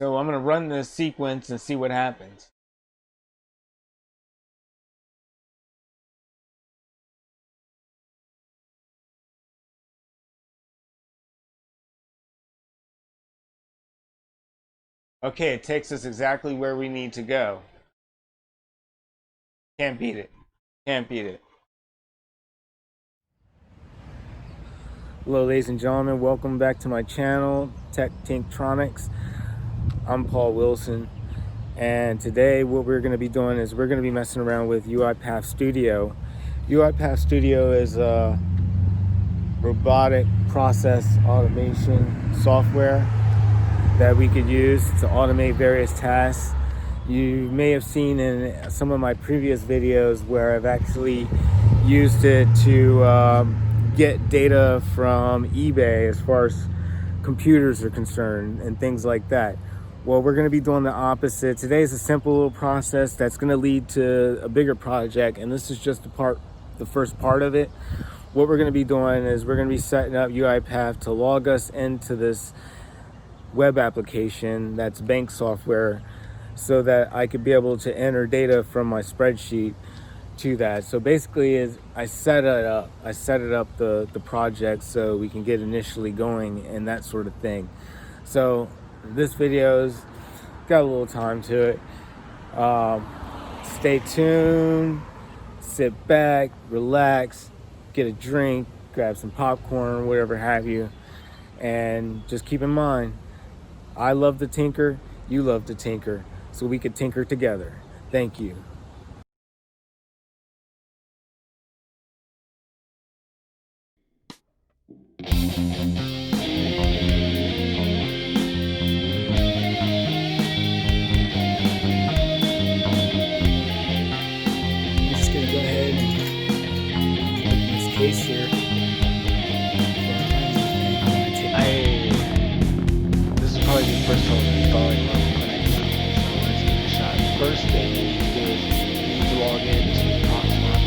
So I'm going to run this sequence and see what happens. Okay, it takes us exactly where we need to go. Can't beat it. Can't beat it. Hello, ladies and gentlemen. Welcome back to my channel, Tech Tinktronics. I'm Paul Wilson. And today what we're going to be doing is we're going to be messing around with UiPath Studio. UiPath Studio is a robotic process automation software that we could use to automate various tasks. You may have seen in some of my previous videos where I've actually used it to get data from eBay as far as computers are concerned and things like that. Well, we're going to be doing the opposite. Today is a simple little process that's going to lead to a bigger project, and this is just the first part of it. What we're going to be doing is we're going to be setting up UiPath to log us into this web application that's bank software, so that I could be able to enter data from my spreadsheet to that. So basically, is I set it up the project so we can get initially going and that sort of thing. So this video's got a little time to it. Stay tuned, sit back, relax, get a drink, grab some popcorn, whatever have you, and just keep in mind, I love to tinker, you love to tinker, so we could tinker together. Thank you. I'm just gonna go ahead and open this case here. This is probably the first time I'm installing one, so let's give it a shot. First thing you need to do is log into Proxmox.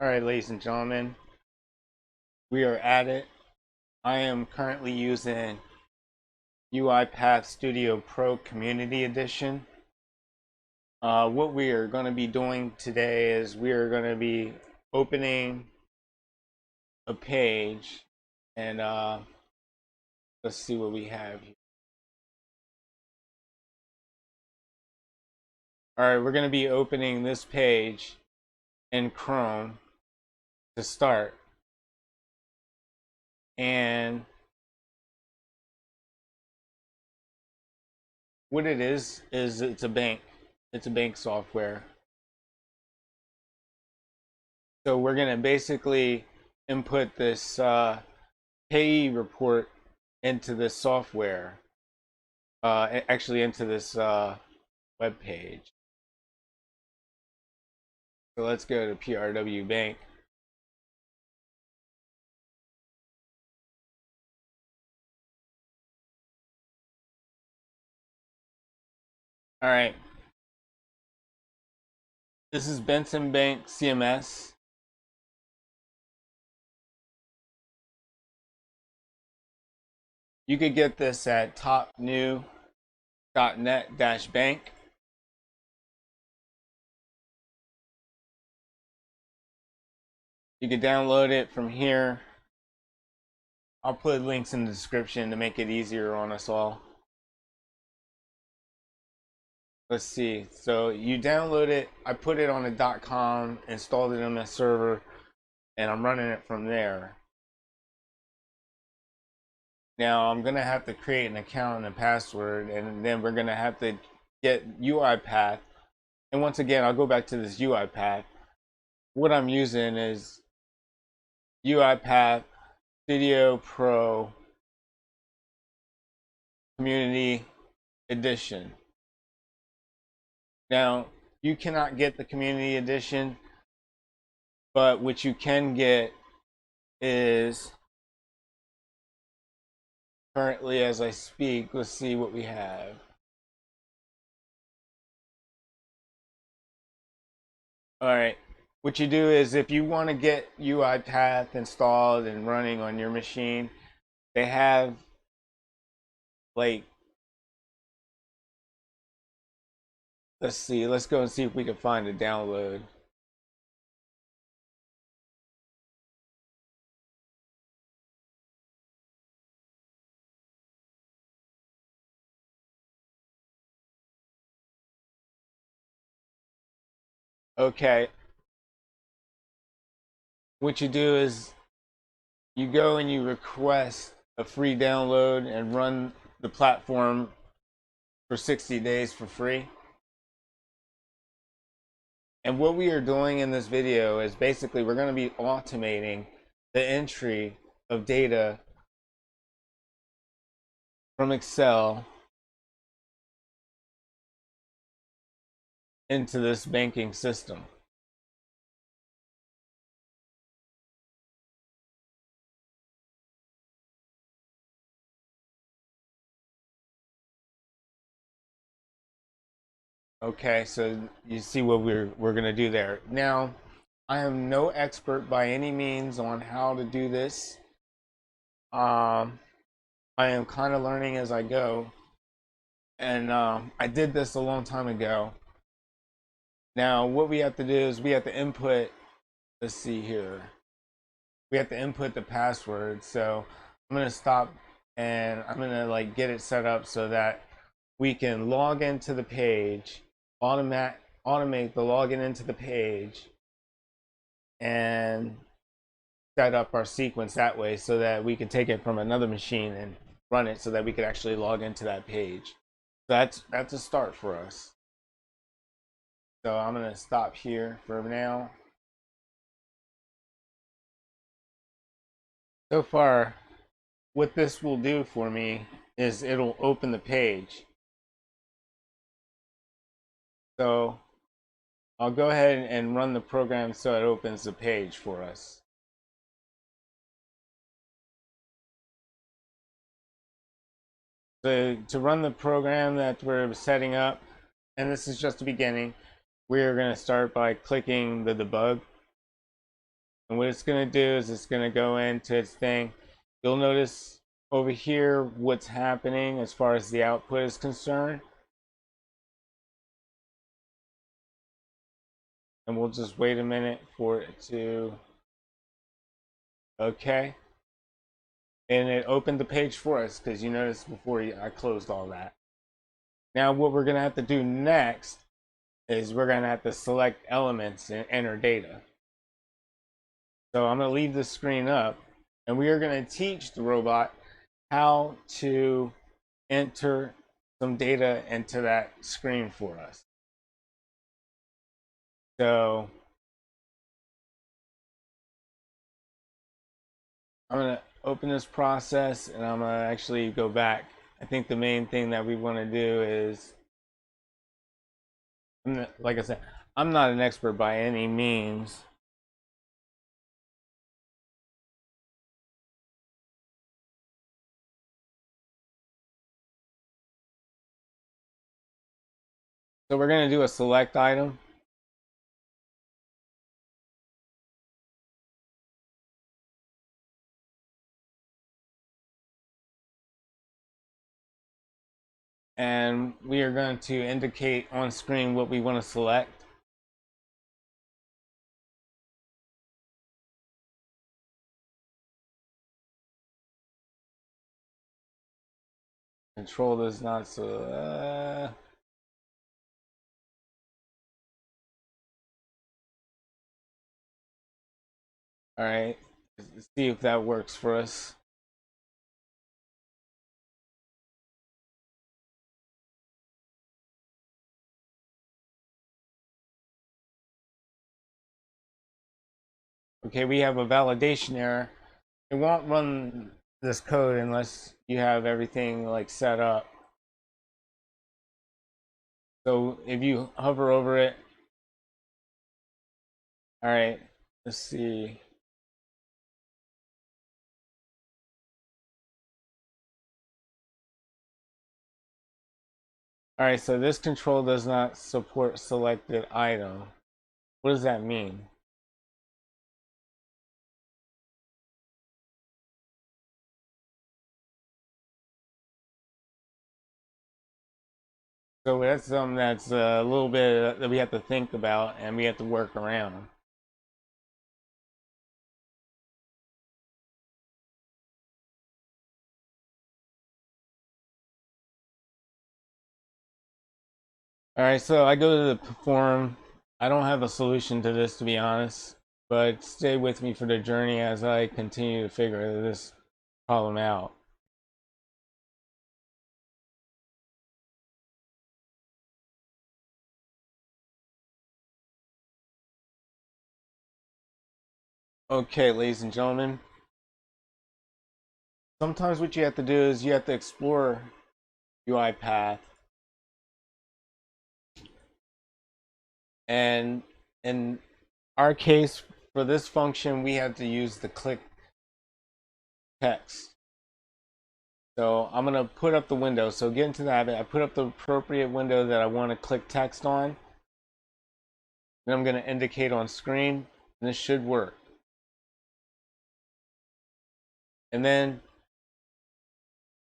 All right, ladies and gentlemen, we are at it. I am currently using UiPath Studio Pro Community Edition. What we are going to be doing today is we are going to be opening a page, and let's see what we have here. All right, we're going to be opening this page in Chrome to start, and what it is it's a bank software. So we're going to basically input this payee report into this software, actually into this web page. So let's go to PRW Bank. All right. This is Benson Bank CMS. You could get this at topnew.net-bank. You could download it from here. I'll put links in the description to make it easier on us all. Let's see. So you download it. I put it on a .com, installed it on my server, and I'm running it from there. Now I'm gonna have to create an account and a password, and then we're gonna have to get UiPath. And once again, I'll go back to this UiPath. What I'm using is UiPath Studio Pro Community Edition. Now, you cannot get the Community Edition, but what you can get is currently as I speak. Let's see what we have. All right. What you do is if you want to get UiPath installed and running on your machine, they have like, let's see, let's go and see if we can find a download. Okay. What you do is you go and you request a free download and run the platform for 60 days for free. And what we are doing in this video is basically we're going to be automating the entry of data from Excel into this banking system. Okay, so you see what we're going to do there. Now, I am no expert by any means on how to do this. I am kind of learning as I go, and I did this a long time ago. Now, what we have to do is we have to input. Let's see here. We have to input the password. So I'm gonna stop, and I'm gonna like get it set up so that we can log into the page, automate the login into the page, and set up our sequence that way so that we can take it from another machine and run it so that we could actually log into that page. So that's a start for us. So I'm gonna stop here for now. So far, what this will do for me is it'll open the page. So I'll go ahead and run the program so it opens the page for us. So to run the program that we're setting up, and this is just the beginning, we're going to start by clicking the debug. And what it's going to do is it's going to go into its thing. You'll notice over here what's happening as far as the output is concerned. And we'll just wait a minute for it to, okay. And it opened the page for us because you noticed before I closed all that. Now what we're going to have to do next is we're going to have to select elements and enter data. So I'm going to leave this screen up, and we are going to teach the robot how to enter some data into that screen for us. So I'm going to open this process, and I'm going to actually go back. I think the main thing that we want to do is, like I said, I'm not an expert by any means. So we're going to do a select item. And we are going to indicate on screen what we want to select. Control does not so. All right, let's see if that works for us. Okay, we have a validation error. It won't run this code unless you have everything like set up. So if you hover over it, all right, let's see. All right, so this control does not support selected item. What does that mean? So that's something that's a little bit that we have to think about and we have to work around. All right, so I go to the forum. I don't have a solution to this, to be honest, but stay with me for the journey as I continue to figure this problem out. Okay, ladies and gentlemen, sometimes what you have to do is you have to explore UiPath, and in our case, for this function, we had to use the click text. So I'm going to put up the window. So get into that. I put up the appropriate window that I want to click text on. Then I'm going to indicate on screen, and this should work. And then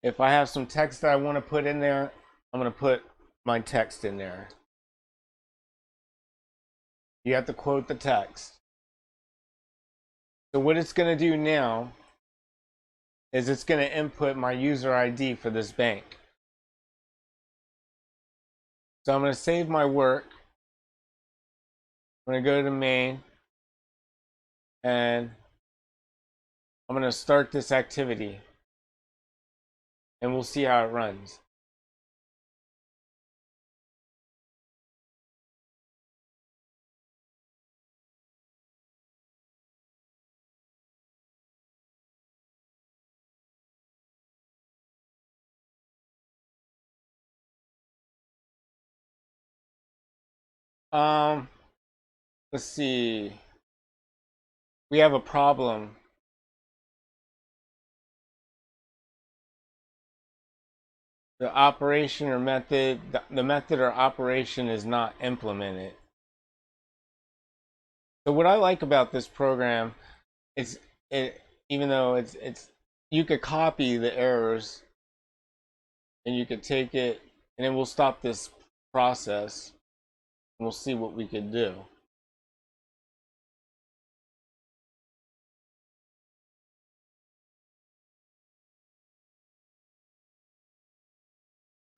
if I have some text that I want to put in there, I'm going to put my text in there. You have to quote the text. So what it's going to do now is it's going to input my user ID for this bank. So I'm going to save my work. I'm going to go to main, and I'm going to start this activity, and we'll see how it runs. Let's see. We have a problem. The operation or method, the method or operation is not implemented. So what I like about this program is even though it's you could copy the errors and you could take it and then we'll stop this process and we'll see what we could do.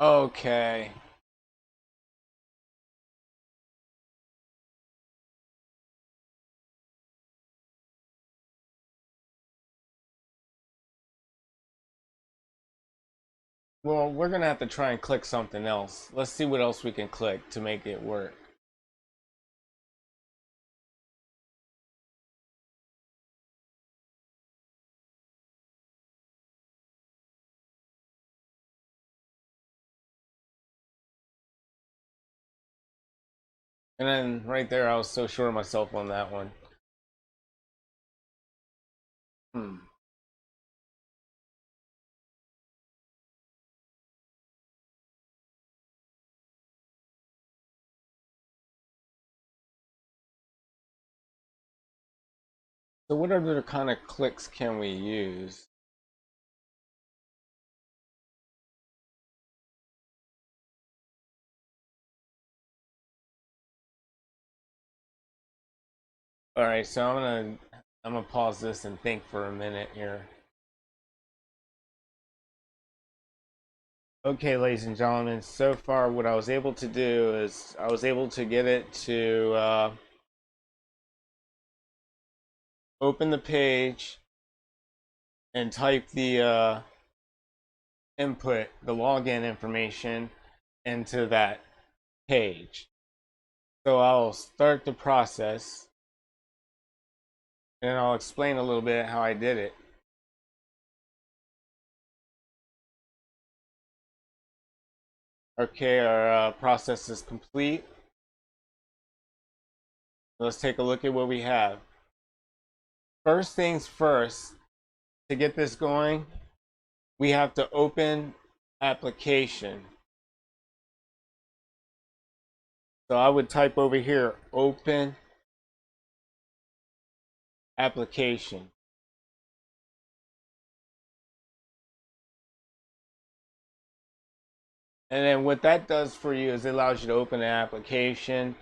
Okay. Well, we're gonna have to try and click something else. Let's see what else we can click to make it work. And then right there, I was so sure of myself on that one. Hmm. So what other kind of clicks can we use? All right, so I'm gonna pause this and think for a minute here. Okay, ladies and gentlemen, so far what I was able to do is I was able to get it to open the page and type the input, the login information into that page. So I'll start the process and I'll explain a little bit how I did it. Okay, our process is complete. Let's take a look at what we have. First things first, to get this going, we have to open application. So I would type over here, open application. And then what that does for you is it allows you to open an application,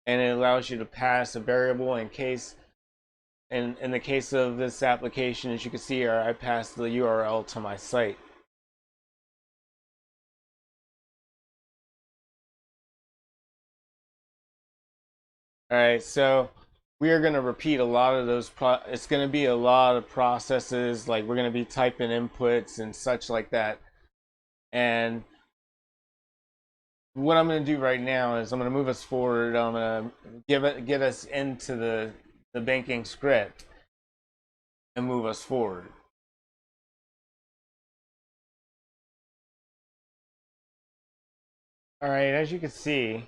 and it allows you to pass a variable in case, in the case of this application, as you can see here, I passed the URL to my site. All right, so we are going to repeat a lot of those. It's going to be a lot of processes, like we're going to be typing inputs and such like that. And what I'm going to do right now is I'm going to move us forward. I'm going to get us into the banking script and move us forward. All right, as you can see,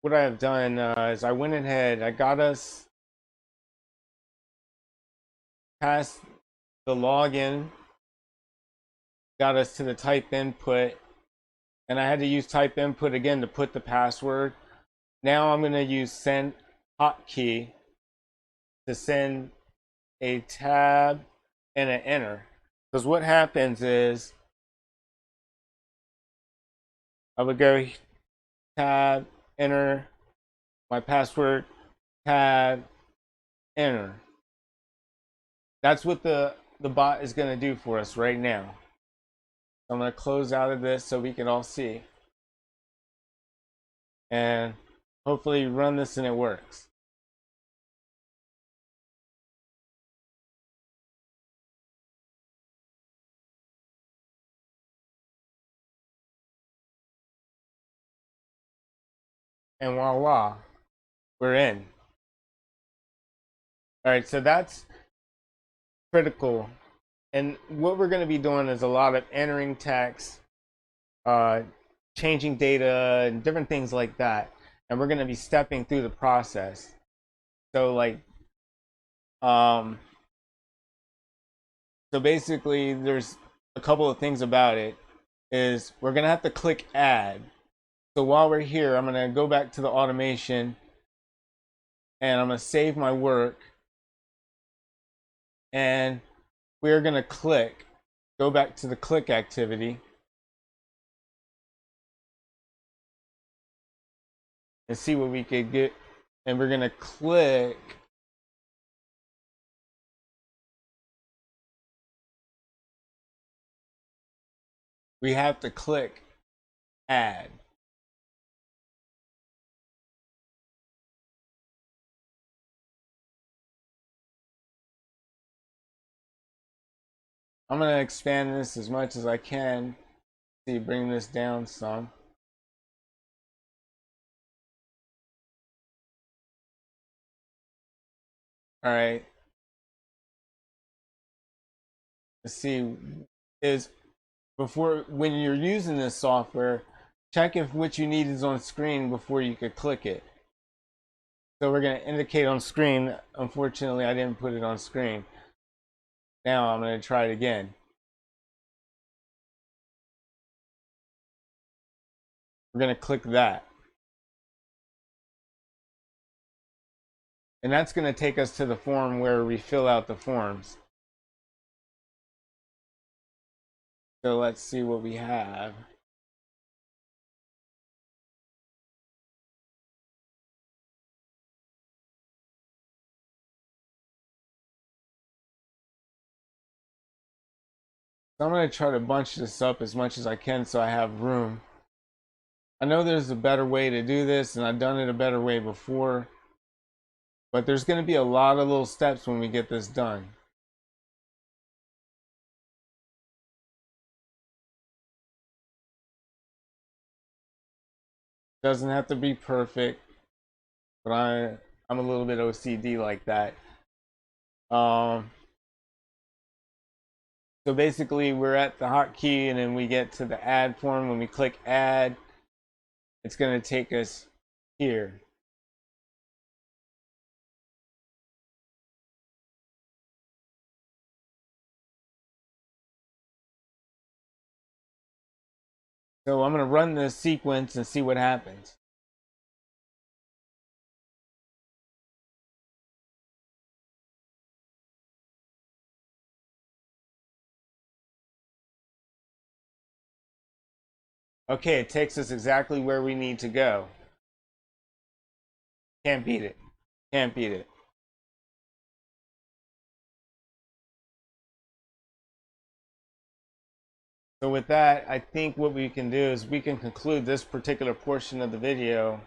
what I have done is I went ahead, I got us past the login, got us to the type input, and I had to use type input again to put the password. Now I'm going to use send hotkey to send a tab and an enter. Because what happens is I would go tab, enter, my password, tab, enter. That's what the bot is going to do for us right now. I'm going to close out of this so we can all see. And hopefully run this and it works. And voila, we're in. All right, so that's critical. And what we're going to be doing is a lot of entering text, uh, changing data, and different things like that. And we're going to be stepping through the process. So like, um, so basically, there's a couple of things about it. Is we're going to have to click add. So while we're here, I'm going to go back to the automation, and I'm going to save my work. And we're going to go back to the click activity, and see what we could get. And we're going to click we have to click add. I'm going to expand this as much as I can. See, bring this down some. All right. Let's see. Is before when you're using this software, check if what you need is on screen before you could click it. So we're going to indicate on screen. Unfortunately, I didn't put it on screen. Now I'm going to try it again. We're going to click that. And that's going to take us to the form where we fill out the forms. So let's see what we have. So I'm going to try to bunch this up as much as I can so I have room. I know there's a better way to do this, and I've done it a better way before. But there's going to be a lot of little steps when we get this done. Doesn't have to be perfect, but I'm a little bit OCD like that. So basically, we're at the hotkey, and then we get to the add form. When we click add, it's going to take us here. So I'm going to run this sequence and see what happens. Okay, it takes us exactly where we need to go. Can't beat it. Can't beat it. So with that, I think what we can do is we can conclude this particular portion of the video,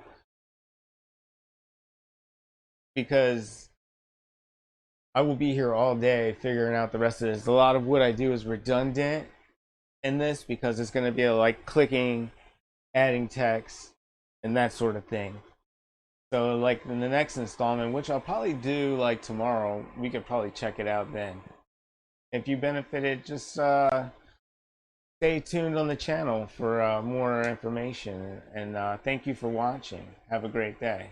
because I will be here all day figuring out the rest of this. A lot of what I do is redundant in this because it's going to be like clicking, adding text, and that sort of thing. So like in the next installment, which I'll probably do like tomorrow, we could probably check it out then. If you benefited, just stay tuned on the channel for more information. And thank you for watching. Have a great day.